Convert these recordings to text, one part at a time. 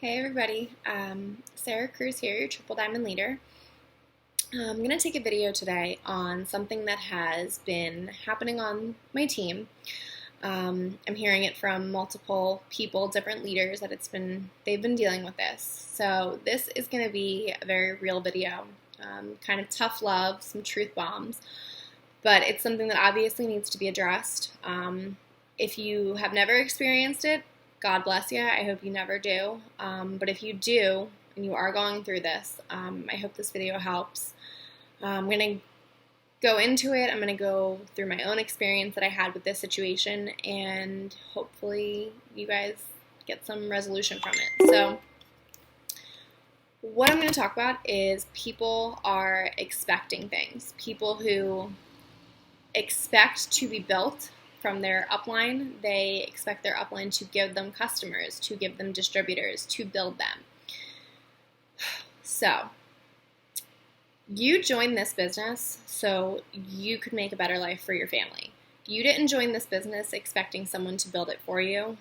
Hey everybody, Sarah Cruz here, your Triple Diamond Leader. I'm going to take a video today on something that has been happening on my team. I'm hearing it from multiple people, different leaders, that they've been dealing with this. So this is going to be a very real video, kind of tough love, some truth bombs, but it's something that obviously needs to be addressed. If you have never experienced it, God bless you. I hope you never do. But if you do, and you are going through this, I hope this video helps. I'm going to go into it. I'm going to go through my own experience that I had with this situation, and hopefully you guys get some resolution from it. So what I'm going to talk about is people are expecting things. People who expect to be built from their upline. They expect their upline to give them customers, to give them distributors, to build them. So, you joined this business so you could make a better life for your family. You didn't join this business expecting someone to build it for you.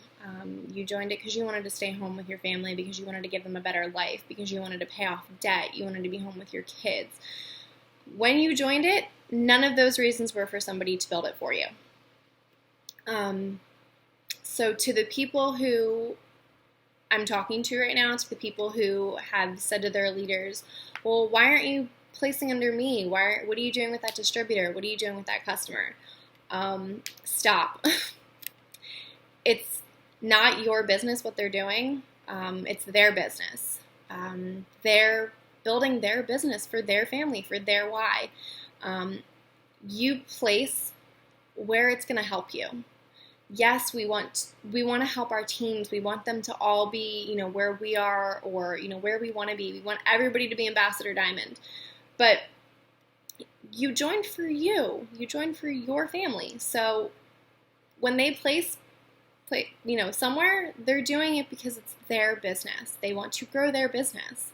You joined it because you wanted to stay home with your family, because you wanted to give them a better life, because you wanted to pay off debt, you wanted to be home with your kids. When you joined it, none of those reasons were for somebody to build it for you. So to the people who I'm talking to right now, to the people who have said to their leaders, well, why aren't you placing under me? What are you doing with that distributor? What are you doing with that customer? Stop. It's not your business what they're doing. It's their business. They're building their business for their family, for their why. You place where it's going to help you. Yes, we want to help our teams. We want them to all be, where we are, or, where we want to be. We want everybody to be Ambassador Diamond. But you joined for you. You joined for your family. So when they place somewhere, they're doing it because it's their business. They want to grow their business.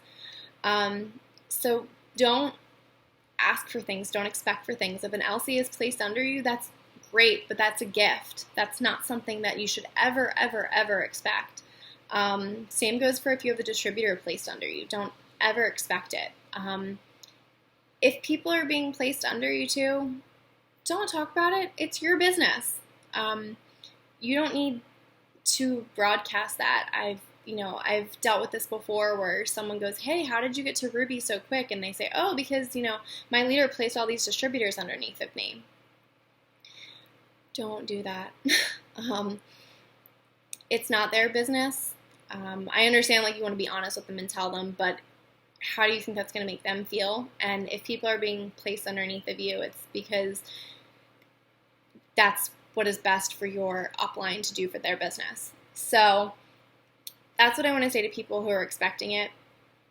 So don't ask for things. Don't expect for things. If an LC is placed under you, that's great, but that's a gift. That's not something that you should ever, ever, ever expect. Same goes for if you have a distributor placed under you. Don't ever expect it. If people are being placed under you too, don't talk about it. It's your business. You don't need to broadcast that. I've dealt with this before where someone goes, hey, how did you get to Ruby so quick? And they say, oh, because, my leader placed all these distributors underneath of me. Don't do that. It's not their business. I understand, you want to be honest with them and tell them, but how do you think that's going to make them feel? And if people are being placed underneath of you, it's because that's what is best for your upline to do for their business. So that's what I want to say to people who are expecting it.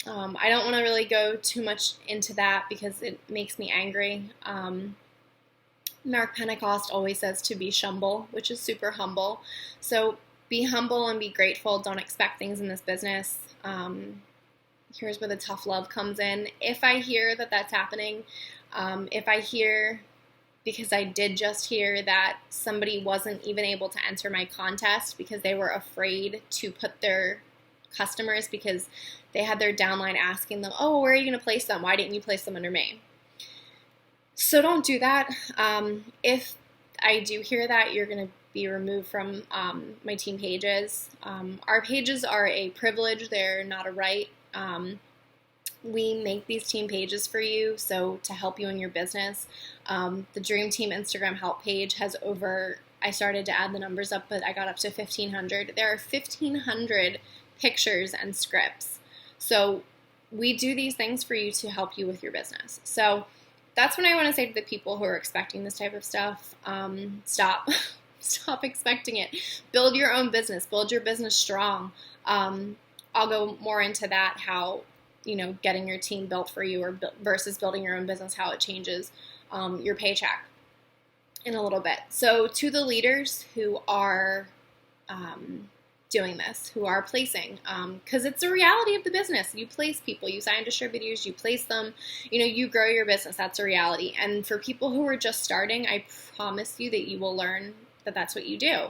I don't want to really go too much into that because it makes me angry. Mark Pentecost always says to be shumble, which is super humble. So be humble and be grateful. Don't expect things in this business. Here's where the tough love comes in. If I hear that that's happening, if I hear, because I did just hear that somebody wasn't even able to enter my contest because they were afraid to put their customers, because they had their downline asking them, oh, where are you going to place them? Why didn't you place them under me? So don't do that. If I do hear that, you're going to be removed from my team pages. Our pages are a privilege. They're not a right. We make these team pages for you, so to help you in your business. The Dream Team Instagram help page has I started to add the numbers up, but I got up to 1,500. There are 1,500 pictures and scripts. So we do these things for you to help you with your business. So that's what I want to say to the people who are expecting this type of stuff. Stop. Stop expecting it. Build your own business. Build your business strong. I'll go more into that, how, getting your team built for you versus building your own business, how it changes your paycheck in a little bit. So to the leaders who are doing this, who are placing, because it's a reality of the business. You place people, you sign distributors, you place them, you grow your business. That's a reality. And for people who are just starting, I promise you that you will learn that that's what you do.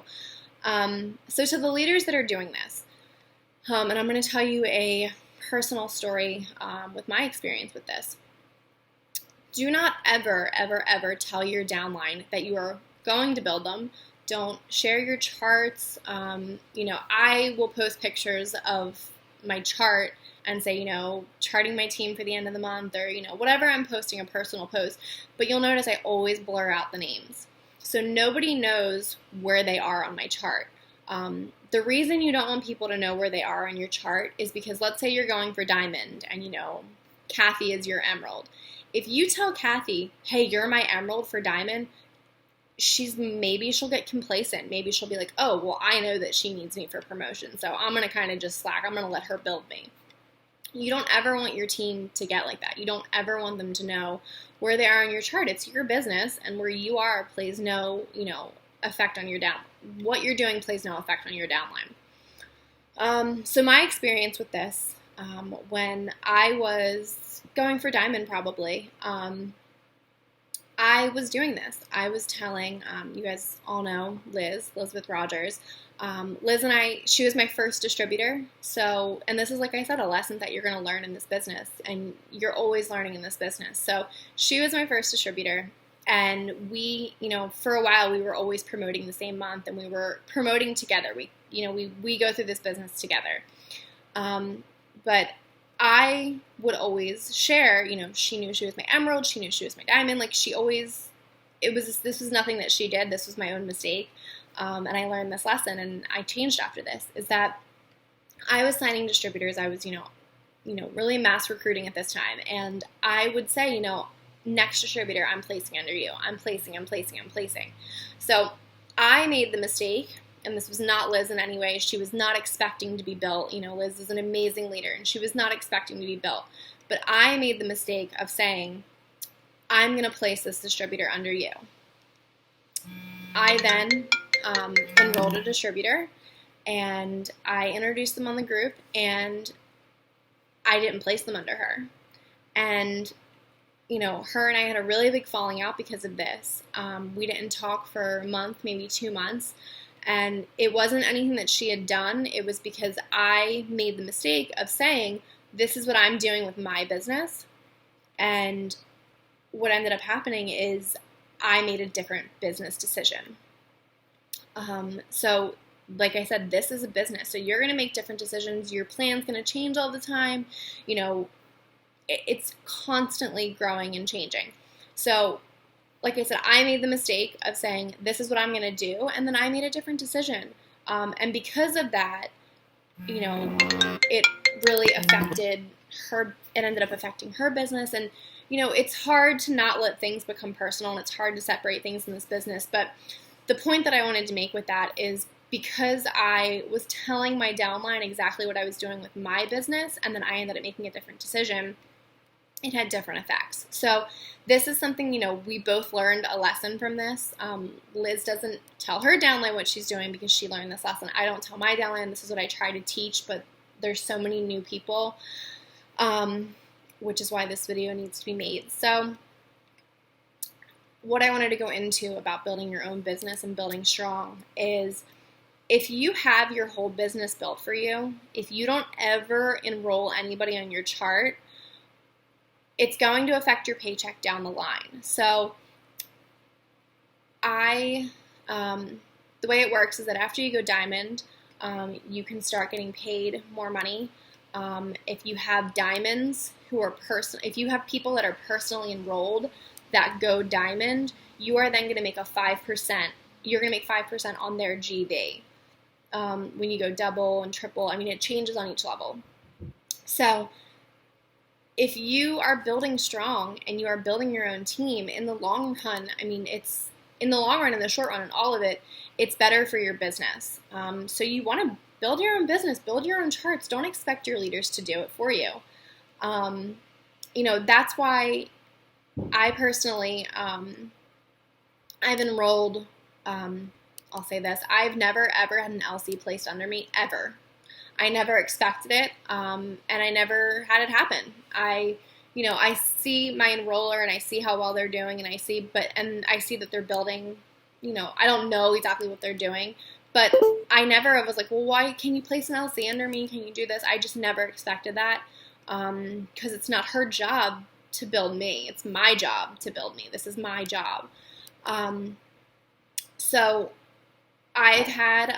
So to the leaders that are doing this, And I'm going to tell you a personal story with my experience with this. Do not ever, ever, ever tell your downline that you are going to build them. Don't share your charts. I will post pictures of my chart and say, charting my team for the end of the month, or, whatever I'm posting, a personal post. But you'll notice I always blur out the names. So nobody knows where they are on my chart. The reason you don't want people to know where they are on your chart is because, let's say you're going for diamond and, Kathy is your emerald. If you tell Kathy, hey, you're my emerald for diamond, maybe she'll get complacent. Maybe she'll be like, oh, well, I know that she needs me for promotion, so I'm going to kind of just slack. I'm going to let her build me. You don't ever want your team to get like that. You don't ever want them to know where they are on your chart. It's your business, and where you are plays no, effect on your what you're doing plays no effect on your downline. So my experience with this, when I was going for diamond probably, I was doing this. I was telling, you guys all know Elizabeth Rogers. Liz and she was my first distributor. So, and this is, like I said, a lesson that you're going to learn in this business, and you're always learning in this business. So she was my first distributor, and we, for a while we were always promoting the same month, and we were promoting together. We go through this business together. But I would always share, she knew she was my emerald, she knew she was my diamond, this was nothing that she did, this was my own mistake, and I learned this lesson, and I changed after this, is that I was signing distributors. I was, really mass recruiting at this time, and I would say, next distributor, I'm placing under you, I'm placing. So I made the mistake, and this was not Liz in any way. She was not expecting to be built. Liz is an amazing leader, and she was not expecting to be built. But I made the mistake of saying, I'm going to place this distributor under you. I then enrolled a distributor, and I introduced them on the group, and I didn't place them under her. And, her and I had a really big falling out because of this. We didn't talk for a month, maybe 2 months. And it wasn't anything that she had done. It was because I made the mistake of saying, this is what I'm doing with my business. And what ended up happening is I made a different business decision. So like I said, this is a business. So you're going to make different decisions. Your plan's going to change all the time. It's constantly growing and changing. So like I said, I made the mistake of saying, this is what I'm going to do, and then I made a different decision. And because of that, it really affected her. It ended up affecting her business. And, it's hard to not let things become personal, and it's hard to separate things in this business. But the point that I wanted to make with that is, because I was telling my downline exactly what I was doing with my business, and then I ended up making a different decision, it had different effects. So this is something, we both learned a lesson from this. Liz doesn't tell her downline what she's doing because she learned this lesson. I don't tell my downline. This is what I try to teach, but there's so many new people, which is why this video needs to be made. So what I wanted to go into about building your own business and building strong is, if you have your whole business built for you, if you don't ever enroll anybody on your chart, it's going to affect your paycheck down the line. So the way it works is that after you go diamond, you can start getting paid more money. If you have diamonds if you have people that are personally enrolled that go diamond, you are then going to make 5%. You're going to make 5% on their GV. When you go double and triple, it changes on each level. So if you are building strong and you are building your own team, in the long run, it's in the long run and the short run and all of it, it's better for your business. So you want to build your own business, build your own charts. Don't expect your leaders to do it for you. That's why I personally, I've enrolled, I'll say this, I've never ever had an LC placed under me, ever. I never expected it, and I never had it happen. I see my enroller and I see how well they're doing, and I see that they're building, I don't know exactly what they're doing, But I never was like, well, why can you place an LC under me? Can you do this? I just never expected that, because it's not her job to build me. It's my job to build me. This is my job. So I've had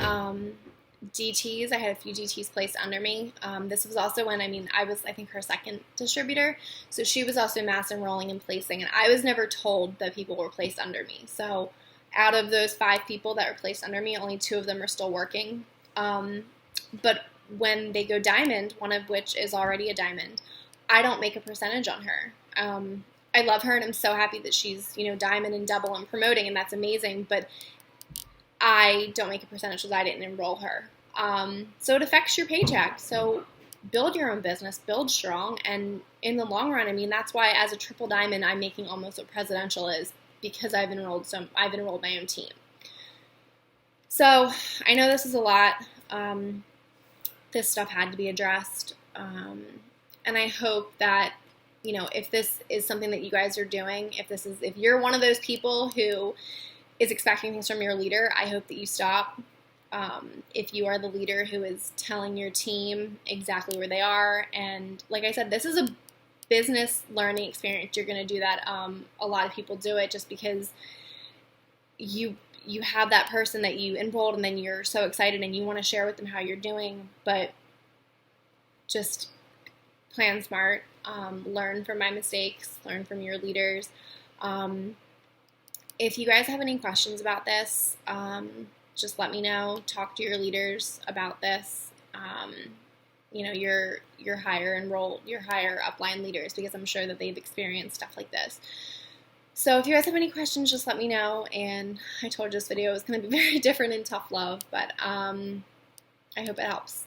DTs. I had a few DTs placed under me. This was also when, I was, I think, her second distributor. So she was also mass enrolling and placing, and I was never told that people were placed under me. So out of those 5 people that were placed under me, only 2 of them are still working. But when they go diamond, one of which is already a diamond, I don't make a percentage on her. I love her, and I'm so happy that she's, diamond and double and promoting, and that's amazing. But I don't make a percentage because I didn't enroll her. So it affects your paycheck. So build your own business, build strong, and in the long run, that's why as a triple diamond, I'm making almost what presidential is, because I've enrolled my own team. So I know this is a lot. This stuff had to be addressed. And I hope that, if this is something that you guys are doing, if you're one of those people who is expecting things from your leader, I hope that you stop. If you are the leader who is telling your team exactly where they are, and like I said, this is a business learning experience. You're going to do that. A lot of people do it just because you have that person that you enrolled, and then you're so excited and you want to share with them how you're doing. But just plan smart, learn from my mistakes, learn from your leaders. If you guys have any questions about this, just let me know. Talk to your leaders about this. Your higher upline leaders, because I'm sure that they've experienced stuff like this. So if you guys have any questions, just let me know. And I told you this video was going to be very different in tough love, but I hope it helps.